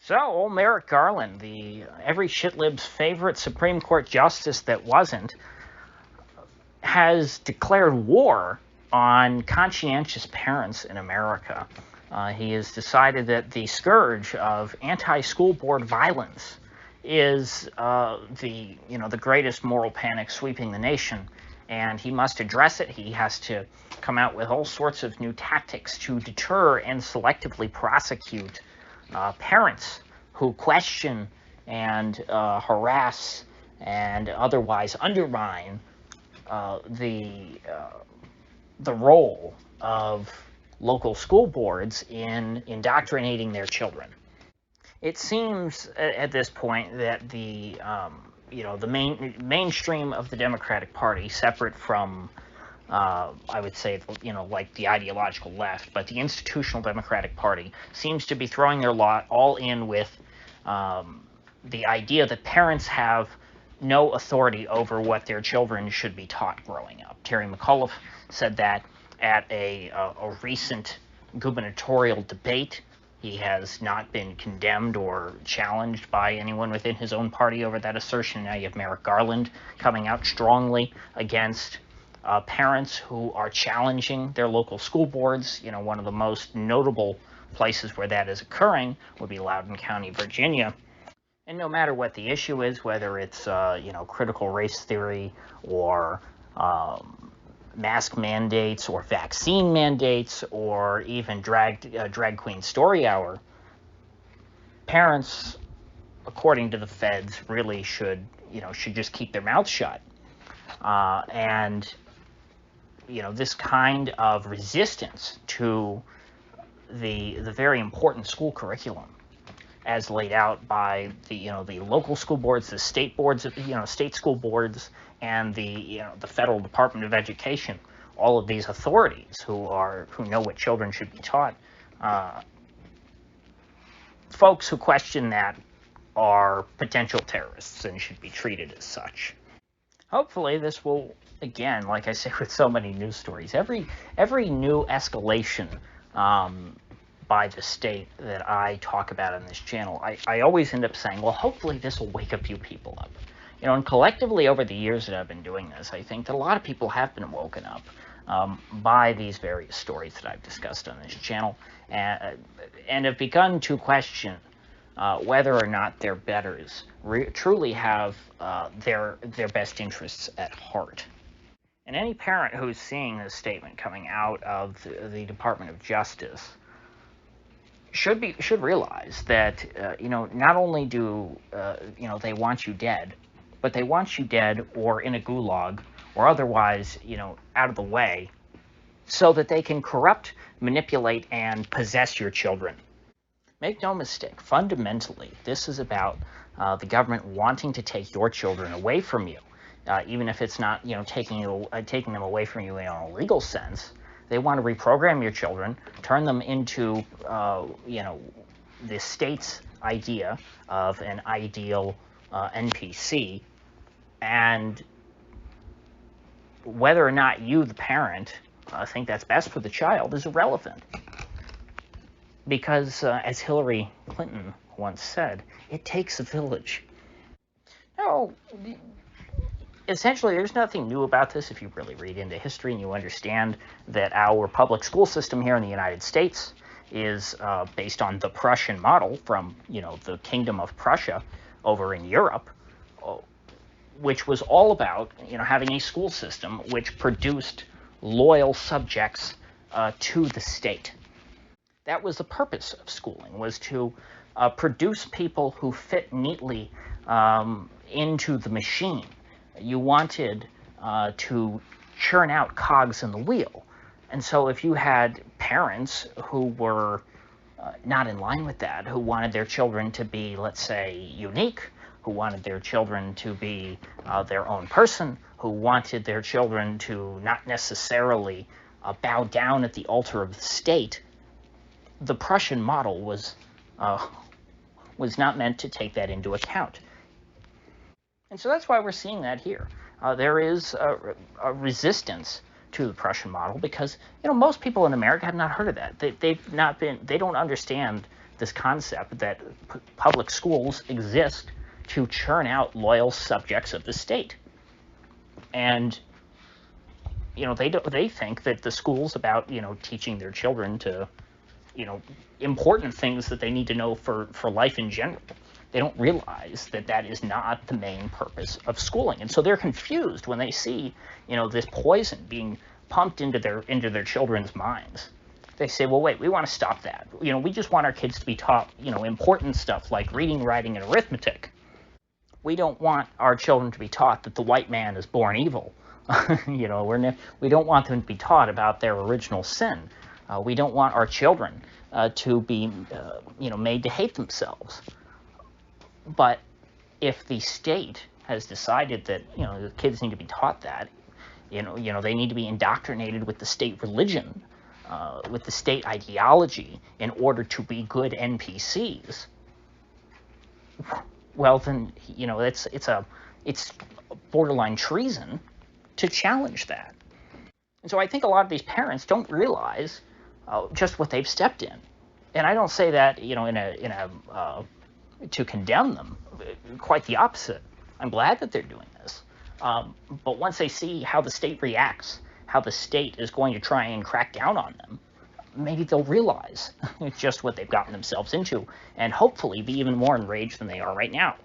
So, old Merrick Garland, the every shitlib's favorite Supreme Court justice that wasn't, has declared war on conscientious parents in America. He has decided that the scourge of anti-school board violence is the greatest moral panic sweeping the nation, and he must address it. He has to come out with all sorts of new tactics to deter and selectively prosecute parents who question and harass and otherwise undermine the role of local school boards in indoctrinating their children. It seems at this point that the mainstream of the Democratic Party, separate from I would say, like the ideological left, but the institutional Democratic Party seems to be throwing their lot all in with the idea that parents have no authority over what their children should be taught growing up. Terry McAuliffe said that at a recent gubernatorial debate. He has not been condemned or challenged by anyone within his own party over that assertion. Now you have Merrick Garland coming out strongly against parents who are challenging their local school boards. One of the most notable places where that is occurring would be Loudoun County, Virginia. And no matter what the issue is, whether it's critical race theory or mask mandates or vaccine mandates or even drag queen story hour, parents, according to the feds, really should just keep their mouths shut. And this kind of resistance to the very important school curriculum as laid out by the local school boards, the state boards, state school boards, and the Federal Department of Education, all of these authorities who know what children should be taught. Folks who question that are potential terrorists and should be treated as such. Hopefully this will, again, like I say with so many news stories, every new escalation by the state that I talk about on this channel, I always end up saying, well, hopefully this will wake a few people up. And collectively over the years that I've been doing this, I think that a lot of people have been woken up by these various stories that I've discussed on this channel, and have begun to question whether or not their betters truly have their best interests at heart. And any parent who's seeing this statement coming out of the Department of Justice should realize that not only do they want you dead, but they want you dead or in a gulag or otherwise out of the way, so that they can corrupt, manipulate, and possess your children. Make no mistake, fundamentally, this is about the government wanting to take your children away from you, even if it's not taking them away from you in a legal sense. They want to reprogram your children, turn them into the state's idea of an ideal NPC, and whether or not you, the parent, think that's best for the child is irrelevant. Because, as Hillary Clinton once said, it takes a village. Now, essentially, there's nothing new about this if you really read into history and you understand that our public school system here in the United States is based on the Prussian model from, the Kingdom of Prussia over in Europe, which was all about, having a school system which produced loyal subjects to the state. That was the purpose of schooling, was to produce people who fit neatly into the machine. You wanted to churn out cogs in the wheel. And so if you had parents who were not in line with that, who wanted their children to be, let's say, unique, who wanted their children to be their own person, who wanted their children to not necessarily bow down at the altar of the state, the Prussian model was not meant to take that into account. And so that's why we're seeing that here. There is a resistance to the Prussian model because, most people in America have not heard of that. They don't understand this concept that public schools exist to churn out loyal subjects of the state. And they think that the school's about teaching their children to important things that they need to know for life in general. They don't realize that that is not the main purpose of schooling, and so they're confused when they see this poison being pumped into their children's minds. They say, well, wait, we want to stop that. We just want our kids to be taught important stuff like reading, writing, and arithmetic. We don't want our children to be taught that the white man is born evil. We don't want them to be taught about their original sin. We don't want our children to be made to hate themselves. But if the state has decided that the kids need to be taught that, they need to be indoctrinated with the state religion, with the state ideology, in order to be good NPCs, well then it's borderline treason to challenge that. And so I think a lot of these parents don't realize just what they've stepped in. And I don't say that to condemn them. Quite the opposite. I'm glad that they're doing this. But once they see how the state reacts, how the state is going to try and crack down on them, maybe they'll realize just what they've gotten themselves into, and hopefully be even more enraged than they are right now.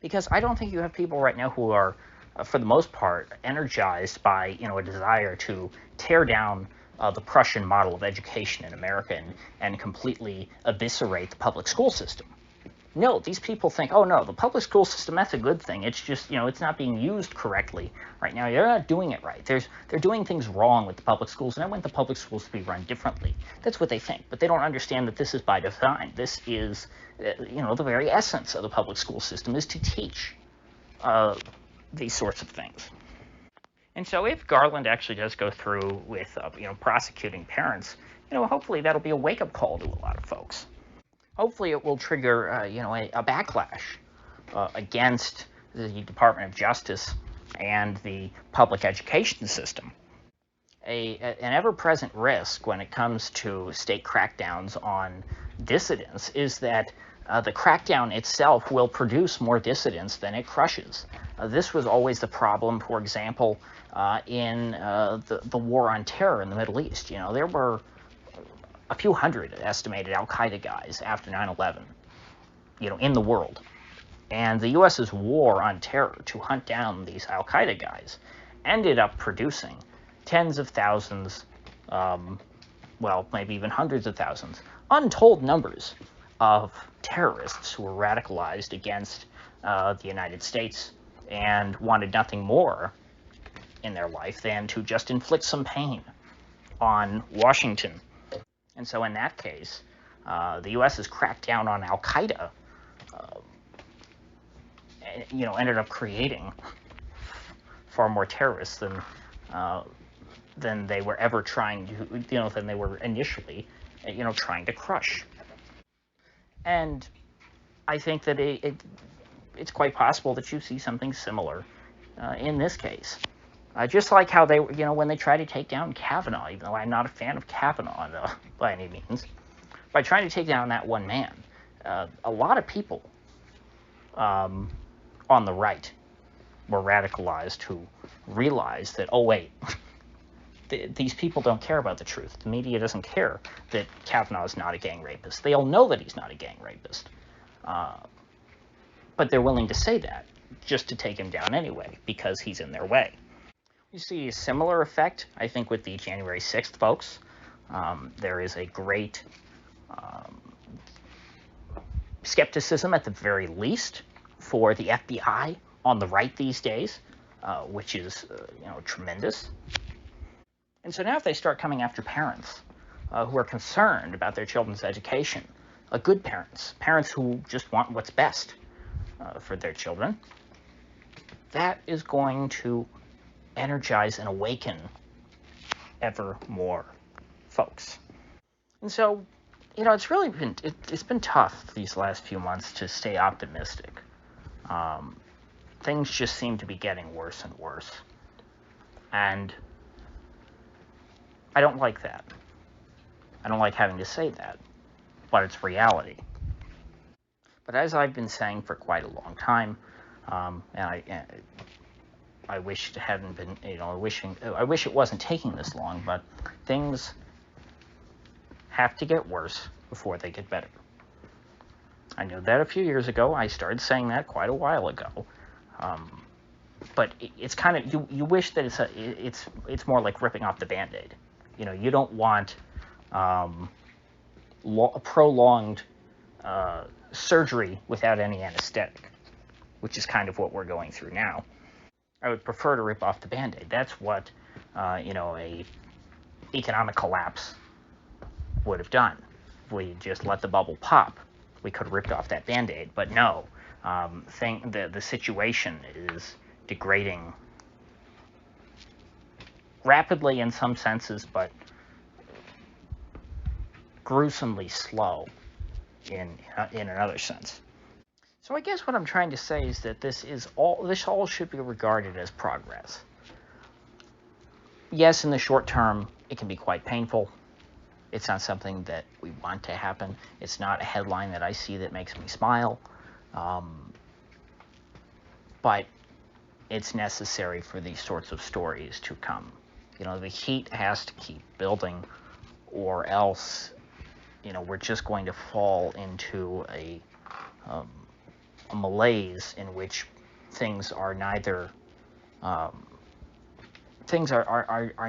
Because I don't think you have people right now who are, for the most part, energized by a desire to tear down the Prussian model of education in America and completely eviscerate the public school system. No, these people think, oh no, the public school system, that's a good thing. It's just, it's not being used correctly right now. They're not doing it right. They're doing things wrong with the public schools, and I want the public schools to be run differently. That's what they think, but they don't understand that this is by design. This is, the very essence of the public school system is to teach these sorts of things. And so if Garland actually does go through with, prosecuting parents, hopefully that'll be a wake-up call to a lot of folks. Hopefully it will trigger, a backlash against the Department of Justice and the public education system. An ever-present risk when it comes to state crackdowns on dissidents is that the crackdown itself will produce more dissidents than it crushes. This was always the problem, for example, in the war on terror in the Middle East. There were a few hundred estimated al-Qaeda guys after 9/11, in the world. And the U.S.'s war on terror to hunt down these al-Qaeda guys ended up producing tens of thousands, maybe even hundreds of thousands, untold numbers of terrorists who were radicalized against the United States and wanted nothing more in their life than to just inflict some pain on Washington. And so in that case, the U.S.'s crackdown on al-Qaeda, ended up creating far more terrorists than they were ever trying to, than they were initially, trying to crush. And I think that it's quite possible that you see something similar in this case. Just like how they, when they try to take down Kavanaugh, even though I'm not a fan of Kavanaugh by any means, by trying to take down that one man, a lot of people on the right were radicalized who realized that, oh wait, these people don't care about the truth. The media doesn't care that Kavanaugh is not a gang rapist. They all know that he's not a gang rapist. But they're willing to say that just to take him down anyway, because he's in their way. You see a similar effect, I think, with the January 6th folks. There is a great skepticism, at the very least, for the FBI on the right these days, which is, tremendous. And so now if they start coming after parents who are concerned about their children's education, good parents, parents who just want what's best for their children, that is going to energize and awaken ever more folks. And so, it's really been, it's been tough these last few months to stay optimistic. Things just seem to be getting worse and worse. And I don't like that. I don't like having to say that. but it's reality. But as I've been saying for quite a long time, and I wish it hadn't been, I wish it wasn't taking this long, but things have to get worse before they get better. I knew that a few years ago. I started saying that quite a while ago. But it's kind of, you wish that it's more like ripping off the Band-Aid. You don't want prolonged surgery without any anesthetic, which is kind of what we're going through now. I would prefer to rip off the Band-Aid. That's what a economic collapse would have done. If we just let the bubble pop, we could have ripped off that Band-Aid. But no, the situation is degrading rapidly in some senses, but gruesomely slow in another sense. So I guess what I'm trying to say is that this all should be regarded as progress. Yes, in the short term, it can be quite painful. It's not something that we want to happen. It's not a headline that I see that makes me smile. But it's necessary for these sorts of stories to come. The heat has to keep building, or else, we're just going to fall into a malaise in which things are neither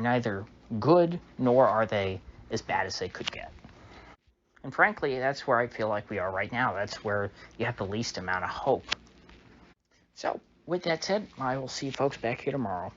neither good, nor are they as bad as they could get. And frankly, that's where I feel like we are right now. That's where you have the least amount of hope. So, with that said, I will see you folks back here tomorrow.